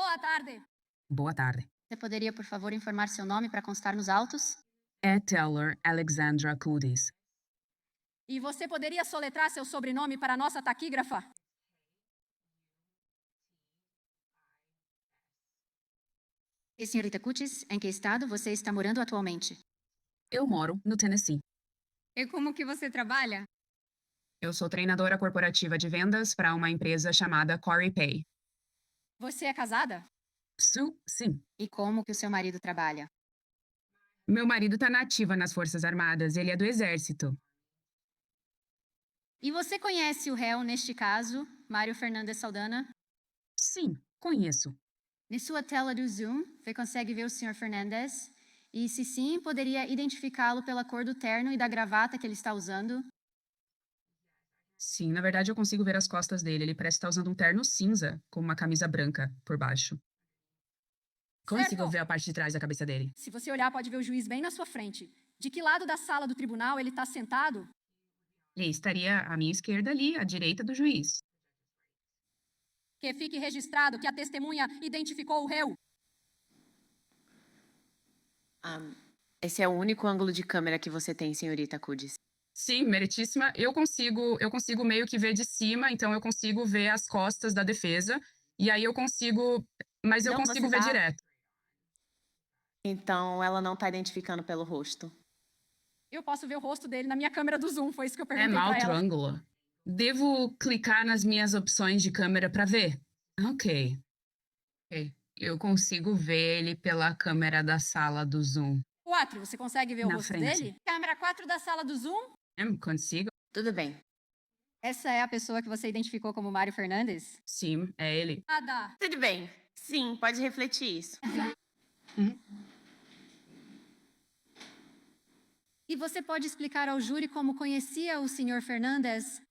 Boa tarde. Boa tarde. Você poderia, por favor, informar seu nome para constar nos autos? É Teller Alexandra Kudis. E você poderia soletrar seu sobrenome para a nossa taquígrafa? E, senhorita Cutis, em que estado você está morando atualmente? Eu moro no Tennessee. E como que você trabalha? Eu sou treinadora corporativa de vendas para uma empresa chamada Corey Pay. Você é casada? Sim. E como que o seu marido trabalha? Meu marido está na ativa nas Forças Armadas, ele é do Exército. E você conhece o réu neste caso, Mário Fernandes Saldana? Sim, conheço. Na sua tela do Zoom, você consegue ver o senhor Fernandes? E se sim, poderia identificá-lo pela cor do terno e da gravata que ele está usando? Sim, na verdade eu consigo ver as costas dele. Ele parece estar usando um terno cinza com uma camisa branca por baixo. Consigo Certo. ver a parte de trás da cabeça dele. Se você olhar, pode ver o juiz bem na sua frente. De que lado da sala do tribunal ele está sentado? Ele estaria à minha esquerda ali, à direita do juiz. Que fique registrado que a testemunha identificou o réu. Esse é o único ângulo de câmera que você tem, senhorita Cudes. Sim, meritíssima. Eu consigo meio que ver de cima, então eu consigo ver as costas da defesa. E aí eu consigo. Mas eu Não, consigo você ver tá- direto. Então, ela não tá identificando pelo rosto. Eu posso ver o rosto dele na minha câmera do Zoom, foi isso que eu É perguntei para outro ela. ângulo. Devo clicar nas minhas opções de câmera para ver? Ok. Ok. Eu consigo ver ele pela câmera da sala do Zoom. 4, você consegue ver o Na rosto frente. dele? Câmera 4 da sala do Zoom. Consigo? Tudo bem. Essa é a pessoa que você identificou como Mário Fernandes? Sim, é ele. Nada. Tudo bem. Sim, pode refletir isso. E você pode explicar ao júri como conhecia o senhor Fernandes?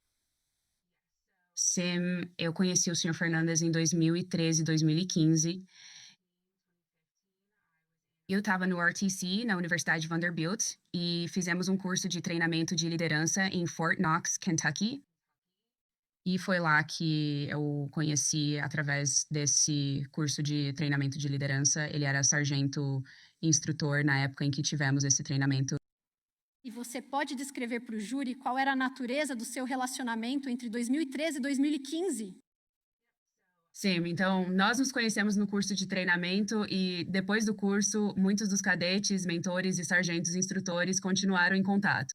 Sim, eu conheci o Sr. Fernandes em 2013, 2015. Eu estava no RTC, na Universidade Vanderbilt, e fizemos um curso de treinamento de liderança em Fort Knox, Kentucky. E foi lá que eu conheci, através desse curso de treinamento de liderança. Ele era sargento instrutor na época em que tivemos esse treinamento. E você pode descrever para o júri qual era a natureza do seu relacionamento entre 2013 e 2015? Sim, então nós nos conhecemos no curso de treinamento e depois do curso, muitos dos cadetes, mentores e sargentos instrutores continuaram em contato.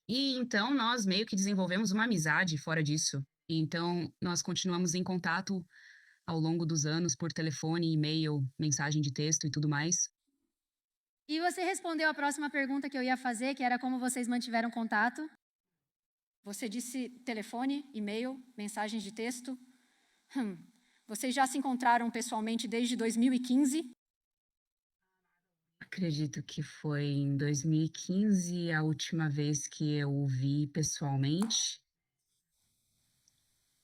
E então nós meio que desenvolvemos uma amizade fora disso. E então nós continuamos em contato ao longo dos anos por telefone, e-mail, mensagem de texto e tudo mais. E você respondeu a próxima pergunta que eu ia fazer, que era como vocês mantiveram contato? Você disse telefone, e-mail, mensagens de texto. Vocês já se encontraram pessoalmente desde 2015? Acredito que foi em 2015 a última vez que eu o vi pessoalmente.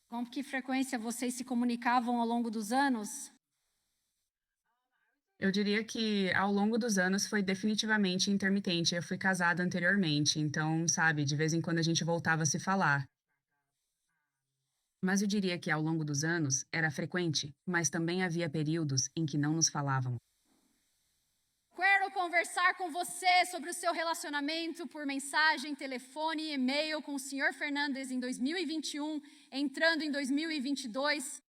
Com que frequência vocês se comunicavam ao longo dos anos? Eu diria que ao longo dos anos foi definitivamente intermitente. Eu fui casada anteriormente, então, sabe, de vez em quando a gente voltava a se falar. Mas eu diria que ao longo dos anos era frequente, mas também havia períodos em que não nos falávamos. Quero conversar com você sobre o seu relacionamento por mensagem, telefone e e-mail com o Sr. Fernandes em 2021, entrando em 2022.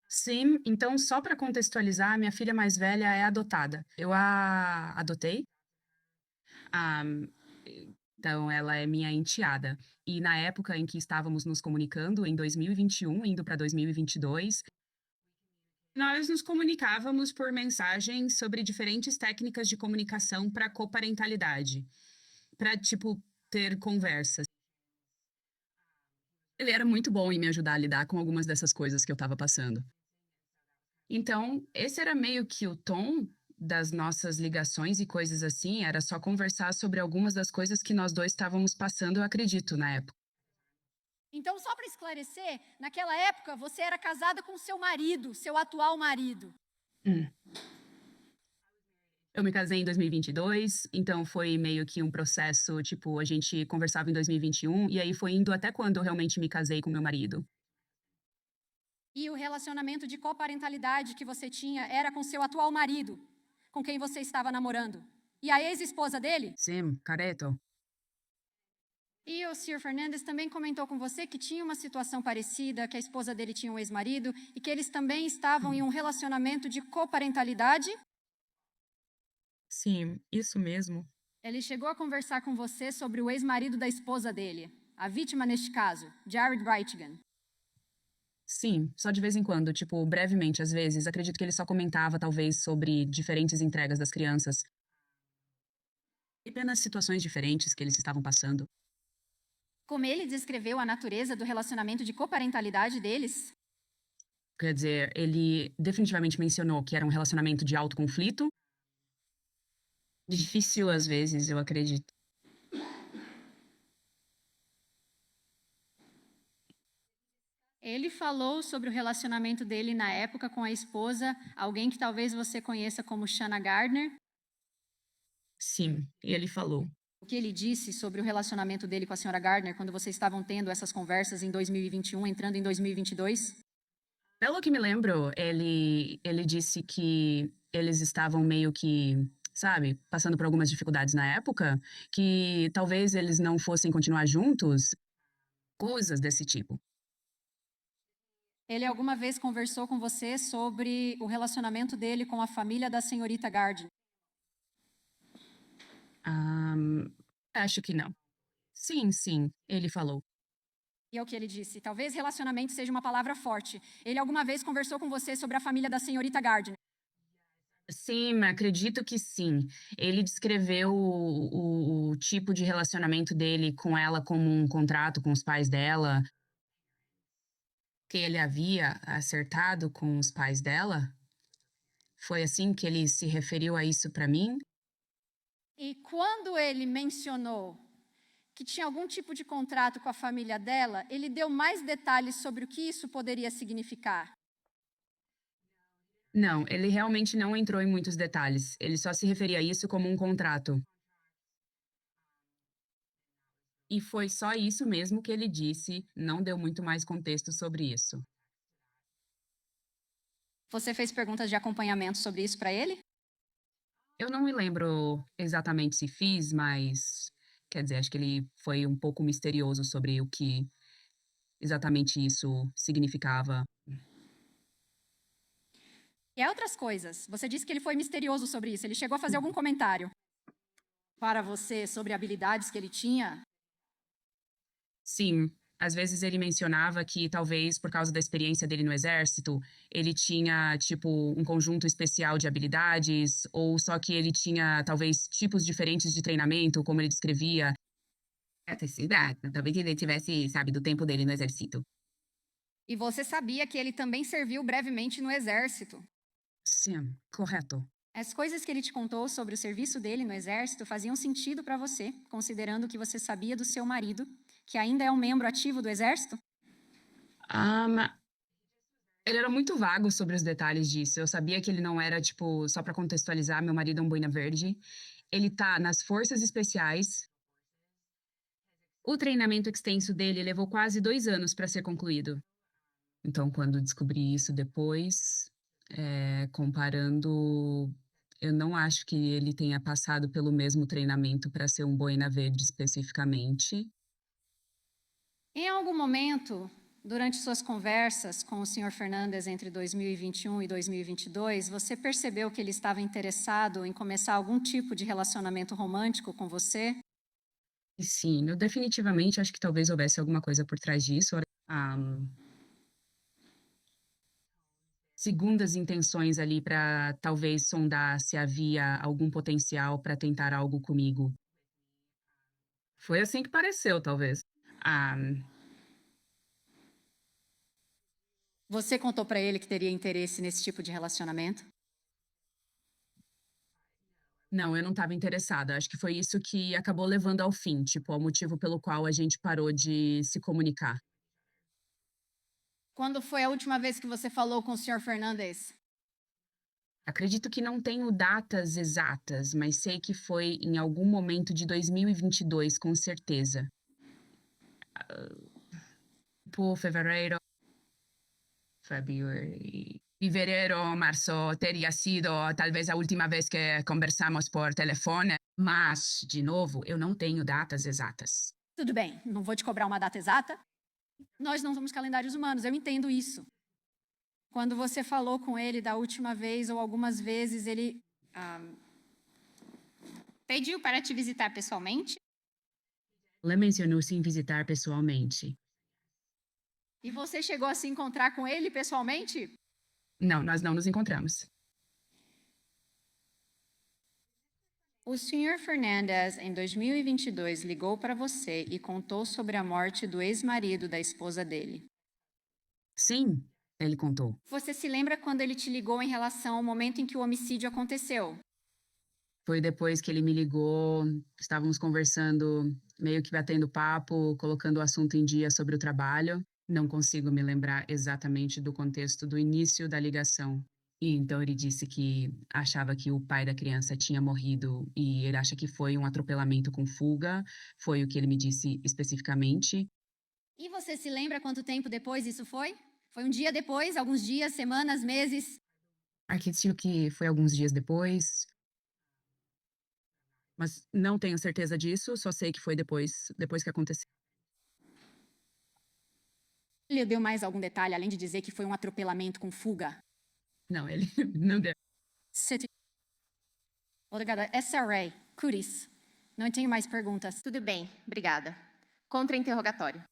Sim, então só para contextualizar, minha filha mais velha é adotada. Eu a adotei. Ah, então ela é minha enteada. E na época em que estávamos nos comunicando, em 2021, indo para 2022, nós nos comunicávamos por mensagem sobre diferentes técnicas de comunicação para coparentalidade, para tipo ter conversas. Ele era muito bom em me ajudar a lidar com algumas dessas coisas que eu estava passando. Então, esse era meio que o tom das nossas ligações e coisas assim, era só conversar sobre algumas das coisas que nós dois estávamos passando, eu acredito, na época. Então, só para esclarecer, naquela época você era casada com seu marido, seu atual marido. Hum. Eu me casei em 2022, então foi meio que um processo, tipo, a gente conversava em 2021, e aí foi indo até quando eu realmente me casei com meu marido. E o relacionamento de coparentalidade que você tinha era com seu atual marido, com quem você estava namorando. E a ex-esposa dele? Sim, correto. E o Sr. Fernandes também comentou com você que tinha uma situação parecida, que a esposa dele tinha um ex-marido e que eles também estavam em um relacionamento de coparentalidade? Sim, isso mesmo. Ele chegou a conversar com você sobre o ex-marido da esposa dele, a vítima neste caso, Jared Reitgen. Sim, só de vez em quando, tipo, brevemente, às vezes. Acredito que ele só comentava, talvez, sobre diferentes entregas das crianças. E apenas situações diferentes que eles estavam passando. Como ele descreveu a natureza do relacionamento de coparentalidade deles? Quer dizer, ele definitivamente mencionou que era um relacionamento de alto conflito. Difícil, às vezes, eu acredito. Ele falou sobre o relacionamento dele na época com a esposa, alguém que talvez você conheça como Shanna Gardner. Sim, e ele falou. O que ele disse sobre o relacionamento dele com a senhora Gardner quando vocês estavam tendo essas conversas em 2021, entrando em 2022? Pelo que me lembro, ele disse que eles estavam meio que, sabe, passando por algumas dificuldades na época, que talvez eles não fossem continuar juntos, coisas desse tipo. Ele alguma vez conversou com você sobre o relacionamento dele com a família da senhorita Gardner? Acho que não. Sim, ele falou. E é o que ele disse. Talvez relacionamento seja uma palavra forte. Ele alguma vez conversou com você sobre a família da senhorita Gardner? Sim, acredito que sim. Ele descreveu o tipo de relacionamento dele com ela como um contrato com os pais dela, que ele havia acertado com os pais dela. Foi assim que ele se referiu a isso para mim? E quando ele mencionou que tinha algum tipo de contrato com a família dela, ele deu mais detalhes sobre o que isso poderia significar. Não, ele realmente não entrou em muitos detalhes. Ele só se referia a isso como um contrato. E foi só isso mesmo que ele disse, não deu muito mais contexto sobre isso. Você fez perguntas de acompanhamento sobre isso para ele? Eu não me lembro exatamente se fiz, mas quer dizer, acho que ele foi um pouco misterioso sobre o que exatamente isso significava. E há outras coisas. Você disse que ele foi misterioso sobre isso. Ele chegou a fazer algum comentário para você sobre habilidades que ele tinha? Sim, às vezes ele mencionava que talvez por causa da experiência dele no exército, ele tinha, tipo, um conjunto especial de habilidades, ou só que ele tinha talvez tipos diferentes de treinamento, como ele descrevia. Talvez ele tivesse, sabe, do tempo dele no exército. E você sabia que ele também serviu brevemente no exército. Sim, correto. As coisas que ele te contou sobre o serviço dele no exército faziam sentido para você, considerando que você sabia do seu marido, que ainda é um membro ativo do exército? Ele era muito vago sobre os detalhes disso. Eu sabia que ele não era, tipo, só pra contextualizar, meu marido é um boina verde. Ele tá nas forças especiais. O treinamento extenso dele levou quase 2 anos para ser concluído. Então, quando descobri isso depois, comparando, eu não acho que ele tenha passado pelo mesmo treinamento para ser um boina verde especificamente. Em algum momento, durante suas conversas com o Sr. Fernandes entre 2021 e 2022, você percebeu que ele estava interessado em começar algum tipo de relacionamento romântico com você? E sim, eu definitivamente acho que talvez houvesse alguma coisa por trás disso. Segundas intenções ali para talvez sondar se havia algum potencial para tentar algo comigo. Foi assim que pareceu, talvez. Ah, Você contou para ele que teria interesse nesse tipo de relacionamento? não, eu não estava interessada. Acho que foi isso que acabou levando ao fim, tipo, ao motivo pelo qual a gente parou de se comunicar. Quando foi a última vez que você falou com o Sr. Fernandes? Acredito que não tenho datas exatas, mas sei que foi em algum momento de 2022, com certeza. Por fevereiro. fevereiro, março teria sido talvez a última vez que conversamos por telefone, mas, de novo, eu não tenho datas exatas. Tudo bem, não vou te cobrar uma data exata. Nós não somos calendários humanos, eu entendo isso. Quando você falou com ele da última vez ou algumas vezes, ele Pediu para te visitar pessoalmente? Ela mencionou sim visitar pessoalmente. e você chegou a se encontrar com ele pessoalmente? Não, nós não nos encontramos. O Sr. Fernandes, em 2022, ligou para você e contou sobre a morte do ex-marido da esposa dele. Sim, ele contou. Você se lembra quando ele te ligou em relação ao momento em que o homicídio aconteceu? Foi depois que ele me ligou, estávamos conversando, meio que batendo papo, colocando o assunto em dia sobre o trabalho. Não consigo me lembrar exatamente do contexto do início da ligação. E então ele disse que achava que o pai da criança tinha morrido e ele acha que foi um atropelamento com fuga, foi o que ele me disse especificamente. E você se lembra quanto tempo depois isso foi? Foi um dia depois, alguns dias, semanas, meses? Acredito que foi alguns dias depois, mas não tenho certeza disso, só sei que foi depois que aconteceu. Ele deu mais algum detalhe, além de dizer que foi um atropelamento com fuga? Não, ele não deu. City. Obrigada. SRA, Curis. Não tenho mais perguntas. Tudo bem, obrigada. Contra-interrogatório.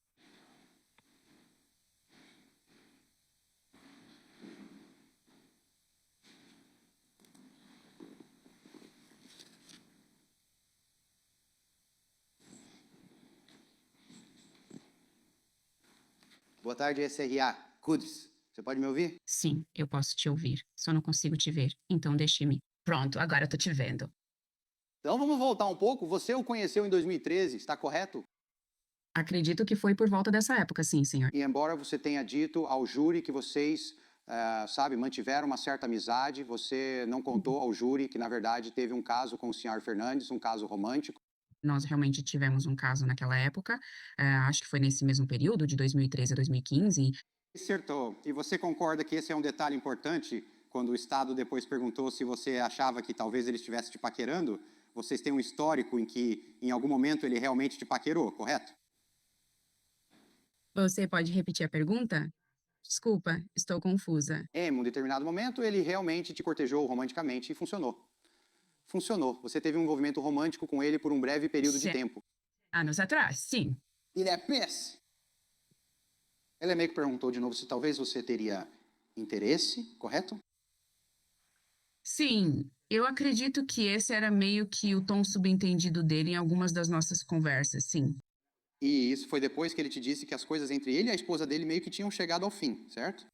Boa tarde, SRA. Kuds, você pode me ouvir? Sim, eu posso te ouvir, só não consigo te ver, então deixe-me. Pronto, agora eu tô te vendo. Então vamos voltar um pouco. Você o conheceu em 2013, está correto? Acredito que foi por volta dessa época, sim, senhor. E embora você tenha dito ao júri que vocês, mantiveram uma certa amizade, você não contou ao júri que, na verdade, teve um caso com o Sr. Fernandes, um caso romântico. Nós realmente tivemos um caso naquela época, acho que foi nesse mesmo período, de 2013 a 2015. Acertou. E você concorda que esse é um detalhe importante? Quando o Estado depois perguntou se você achava que talvez ele estivesse te paquerando, vocês têm um histórico em que, em algum momento, ele realmente te paquerou, correto? Você pode repetir a pergunta? Desculpa, estou confusa. Em um determinado momento, ele realmente te cortejou romanticamente e funcionou. Funcionou. Você teve um envolvimento romântico com ele por um breve período de Sim. tempo. Anos atrás, sim. E depois, ele meio que perguntou de novo se talvez você teria interesse, correto? Sim, eu acredito que esse era meio que o tom subentendido dele em algumas das nossas conversas, sim. E isso foi depois que ele te disse que as coisas entre ele e a esposa dele meio que tinham chegado ao fim, certo?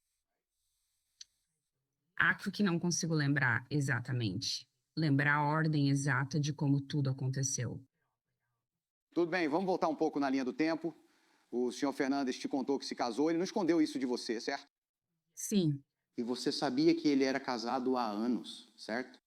Acho que não consigo lembrar exatamente. Lembrar a ordem exata de como tudo aconteceu. Tudo bem, vamos voltar um pouco na linha do tempo. O senhor Fernandes te contou que se casou, ele não escondeu isso de você, certo? Sim, E você sabia que ele era casado há anos, certo?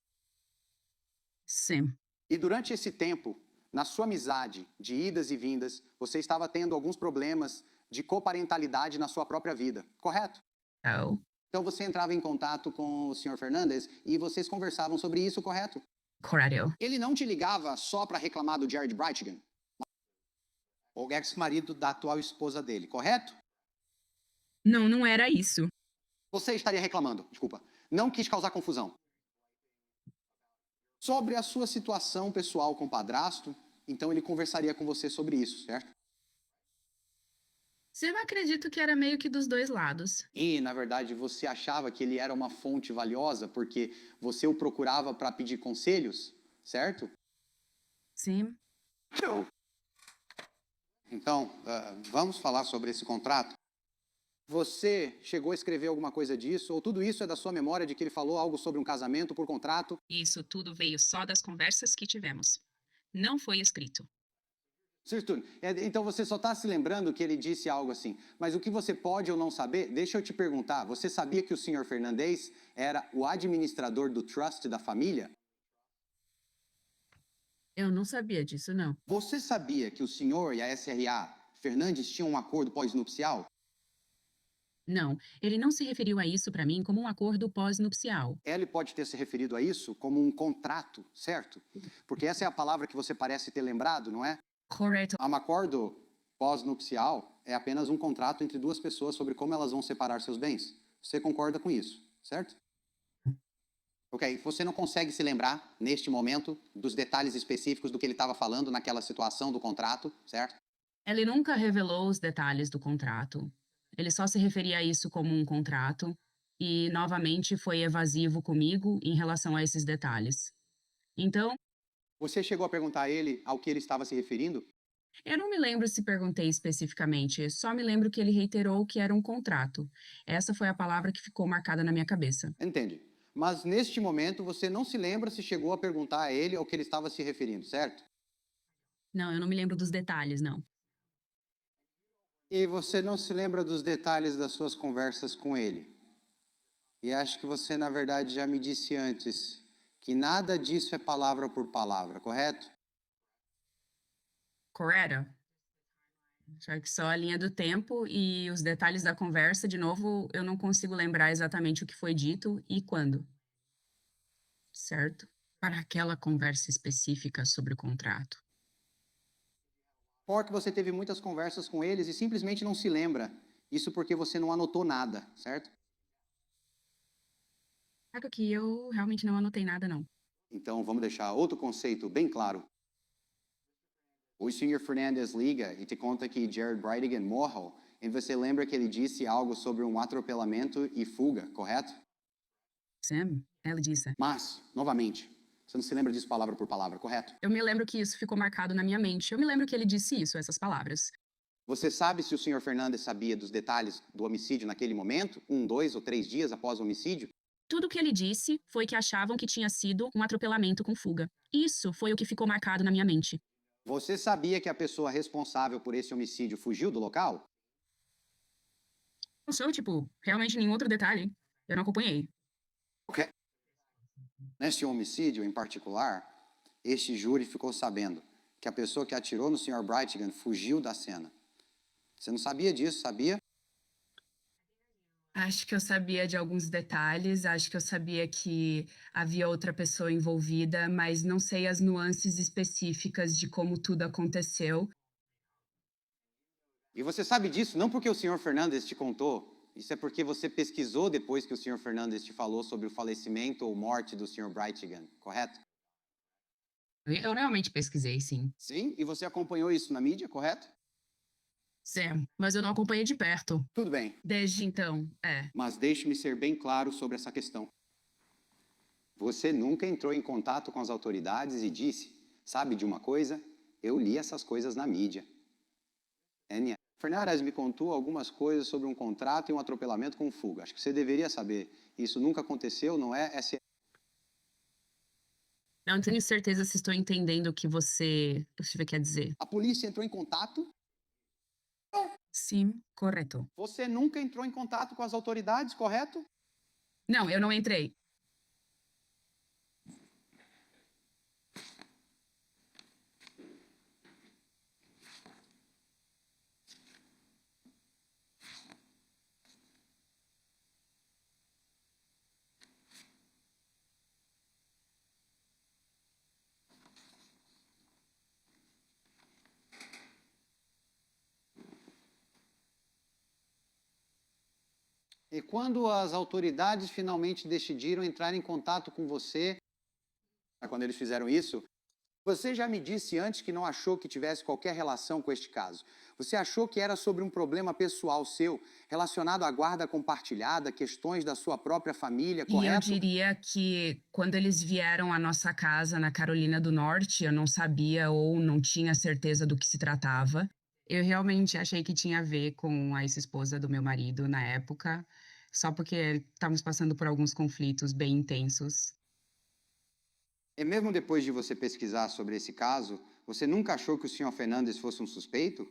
sim. E durante esse tempo, na sua amizade, de idas e vindas, você estava tendo alguns problemas de coparentalidade na sua própria vida, correto? Oh, Então você entrava em contato com o senhor Fernandes e vocês conversavam sobre isso, correto? correto. Ele não te ligava só para reclamar do Jared Breitingen, o ex-marido da atual esposa dele, correto? Não, não era isso. Você estaria reclamando, desculpa. Não quis causar confusão. Sobre a sua situação pessoal com o padrasto, então ele conversaria com você sobre isso, certo? Eu acredito que era meio que dos dois lados. E, na verdade, você achava que ele era uma fonte valiosa porque você o procurava para pedir conselhos, certo? Sim. Então, vamos falar sobre esse contrato? Você chegou a escrever alguma coisa disso? Ou tudo isso é da sua memória de que ele falou algo sobre um casamento por contrato? Isso tudo veio só das conversas que tivemos. Não foi escrito. Sr. Stone, então você só está se lembrando que ele disse algo assim. Mas o que você pode ou não saber, deixa eu te perguntar. Você sabia que o Sr. Fernandes era o administrador do trust da família? Eu não sabia disso, não. Você sabia que o senhor e a SRA Fernandes tinham um acordo pós-nupcial? Não, ele não se referiu a isso para mim como um acordo pós-nupcial. Ele pode ter se referido a isso como um contrato, certo? Porque essa é a palavra que você parece ter lembrado, não é? Correto. Um acordo pós-nupcial é apenas um contrato entre duas pessoas sobre como elas vão separar seus bens. Você concorda com isso, certo? Ok, você não consegue se lembrar, neste momento, dos detalhes específicos do que ele estava falando naquela situação do contrato, certo? Ele nunca revelou os detalhes do contrato. Ele só se referia a isso como um contrato e, novamente, foi evasivo comigo em relação a esses detalhes. Então, Você chegou a perguntar a ele ao que ele estava se referindo? eu não me lembro se perguntei especificamente, só me lembro que ele reiterou que era um contrato. Essa foi a palavra que ficou marcada na minha cabeça. Entende. Mas neste momento você não se lembra se chegou a perguntar a ele ao que ele estava se referindo, certo? Não, eu não me lembro dos detalhes, não. E você não se lembra dos detalhes das suas conversas com ele. E acho que você, na verdade, já me disse antes que nada disso é palavra por palavra, correto? Correto? Só que só a linha do tempo e os detalhes da conversa, de novo, eu não consigo lembrar exatamente o que foi dito e quando. Certo? Para aquela conversa específica sobre o contrato. Porque você teve muitas conversas com eles e simplesmente não se lembra. Isso porque você não anotou nada, certo? Claro que eu realmente não anotei nada, não. Então, vamos deixar outro conceito bem claro. O Sr. Fernandes liga e te conta que Jared Brightigan morreu, e você lembra que ele disse algo sobre um atropelamento e fuga, correto? Sam, ela disse. Mas, novamente, você não se lembra disso palavra por palavra, correto? Eu me lembro que isso ficou marcado na minha mente. Eu me lembro que ele disse isso, essas palavras. Você sabe se o Sr. Fernandes sabia dos detalhes do homicídio naquele momento? 1, 2 ou 3 dias após o homicídio? Tudo o que ele disse foi que achavam que tinha sido um atropelamento com fuga. Isso foi o que ficou marcado na minha mente. Você sabia que a pessoa responsável por esse homicídio fugiu do local? Não sou, realmente nenhum outro detalhe. Eu não acompanhei. Ok. Nesse homicídio em particular, este júri ficou sabendo que a pessoa que atirou no Sr. Brightigan fugiu da cena. Você não sabia disso, sabia? Acho que eu sabia de alguns detalhes, acho que eu sabia que havia outra pessoa envolvida, mas não sei as nuances específicas de como tudo aconteceu. E você sabe disso não porque o Sr. Fernandes te contou, isso é porque você pesquisou depois que o Sr. Fernandes te falou sobre o falecimento ou morte do Sr. Brightigan, correto? Eu realmente pesquisei, sim. Sim, e você acompanhou isso na mídia, correto? Sam, mas eu não acompanhei de perto. Tudo bem, Desde então, mas deixe-me ser bem claro sobre essa questão. Você nunca entrou em contato com as autoridades e disse, sabe de uma coisa? Eu li essas coisas na mídia. Enya, Fernandes me contou algumas coisas sobre um contrato e um atropelamento com fuga. Acho que você deveria saber. Isso nunca aconteceu, não é? Não tenho certeza se estou entendendo o que você quer dizer. A polícia entrou em contato? Sim, correto. Você nunca entrou em contato com as autoridades, correto? Não, eu não entrei. E quando as autoridades finalmente decidiram entrar em contato com você, quando eles fizeram isso, você já me disse antes que não achou que tivesse qualquer relação com este caso. Você achou que era sobre um problema pessoal seu, relacionado à guarda compartilhada, questões da sua própria família, E eu correto? diria que quando eles vieram à nossa casa na Carolina do Norte, eu não sabia ou não tinha certeza do que se tratava. Eu realmente achei que tinha a ver com a ex-esposa do meu marido na época, só porque estávamos passando por alguns conflitos bem intensos. E mesmo depois de você pesquisar sobre esse caso, você nunca achou que o Sr. Fernandes fosse um suspeito?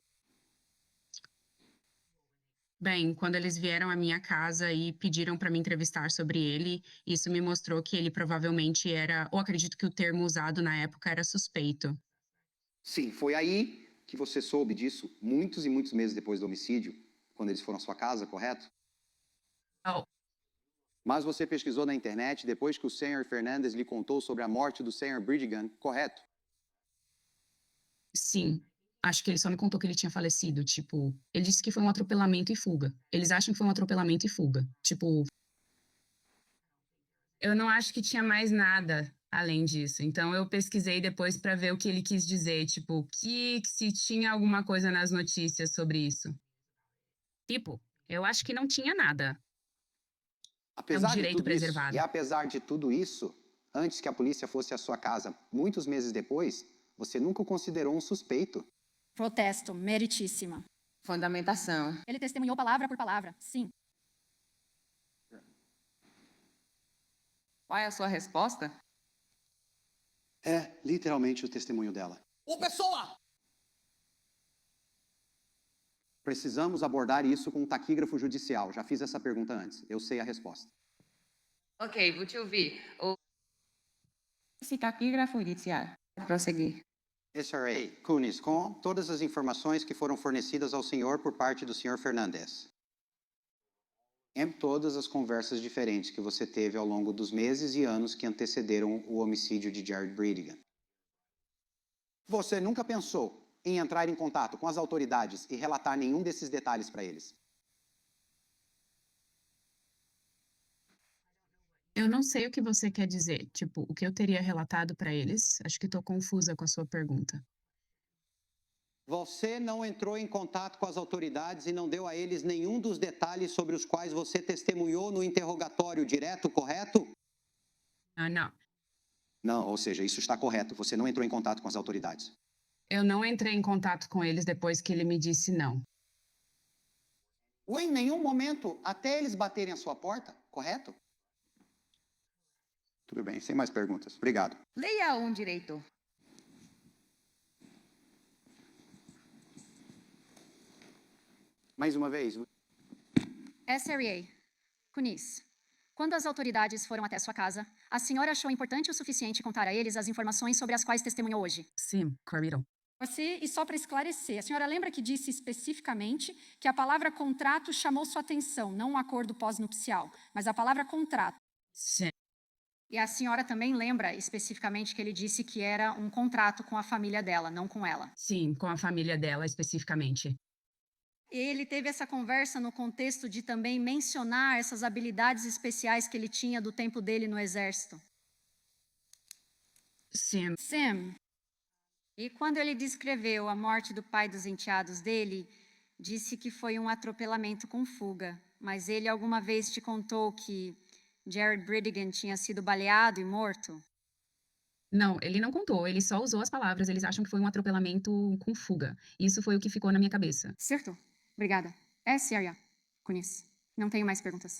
Bem, quando eles vieram à minha casa e pediram para me entrevistar sobre ele, isso me mostrou que ele provavelmente era, ou acredito que o termo usado na época era suspeito. Sim, foi aí que você soube disso, muitos e muitos meses depois do homicídio, quando eles foram à sua casa, correto? Mas você pesquisou na internet depois que o Sr. Fernandes lhe contou sobre a morte do Sr. Briggan, correto? Sim. Acho que ele só me contou que ele tinha falecido, tipo, ele disse que foi um atropelamento e fuga. Eles acham que foi um atropelamento e fuga. Tipo, eu não acho que tinha mais nada além disso. Então eu pesquisei depois para ver o que ele quis dizer, tipo, se tinha alguma coisa nas notícias sobre isso. Tipo, eu acho que não tinha nada. Apesar de direito tudo isso, preservado. e apesar de tudo isso, antes que a polícia fosse à sua casa, muitos meses depois, você nunca o considerou um suspeito. Protesto, meritíssima. Fundamentação. Ele testemunhou palavra por palavra, sim. Qual é a sua resposta? É literalmente o testemunho dela. Ô, pessoa! Precisamos abordar isso com um taquígrafo judicial. Já fiz essa pergunta antes. Eu sei a resposta. Ok, vou te ouvir. Esse taquígrafo judicial. Prosseguir. SRA, Kunis, com todas as informações que foram fornecidas ao senhor por parte do senhor Fernandes. Em todas as conversas diferentes que você teve ao longo dos meses e anos que antecederam o homicídio de Jared Briggan. Você nunca pensou em entrar em contato com as autoridades e relatar nenhum desses detalhes para eles? Eu não sei o que você quer dizer. Tipo, o que eu teria relatado para eles? Acho que tô confusa com a sua pergunta. Você não entrou em contato com as autoridades e não deu a eles nenhum dos detalhes sobre os quais você testemunhou no interrogatório direto, correto? Ah, não. Não, ou seja, isso está correto. Você não entrou em contato com as autoridades. Eu não entrei em contato com eles depois que ele me disse não. Ou em nenhum momento, até eles baterem a sua porta, correto? Tudo bem, sem mais perguntas. Obrigado. Leia um direito. Mais uma vez. SRA. Kunis. Quando as autoridades foram até sua casa, a senhora achou importante o suficiente contar a eles as informações sobre as quais testemunhou hoje? Sim, Corrido. E só para esclarecer, a senhora lembra que disse especificamente que a palavra contrato chamou sua atenção, não um acordo pós-nupcial, mas a palavra contrato. Sim. E a senhora também lembra especificamente que ele disse que era um contrato com a família dela, não com ela? Sim, com a família dela especificamente. Ele teve essa conversa no contexto de também mencionar essas habilidades especiais que ele tinha do tempo dele no exército. Sim. Sim. E quando ele descreveu a morte do pai dos enteados dele, disse que foi um atropelamento com fuga. Mas ele alguma vez te contou que Jared Briggan tinha sido baleado e morto? Não, ele não contou, ele só usou as palavras, eles acham que foi um atropelamento com fuga. Isso foi o que ficou na minha cabeça. Certo. Obrigada. SRA. Kunis. Não tenho mais perguntas.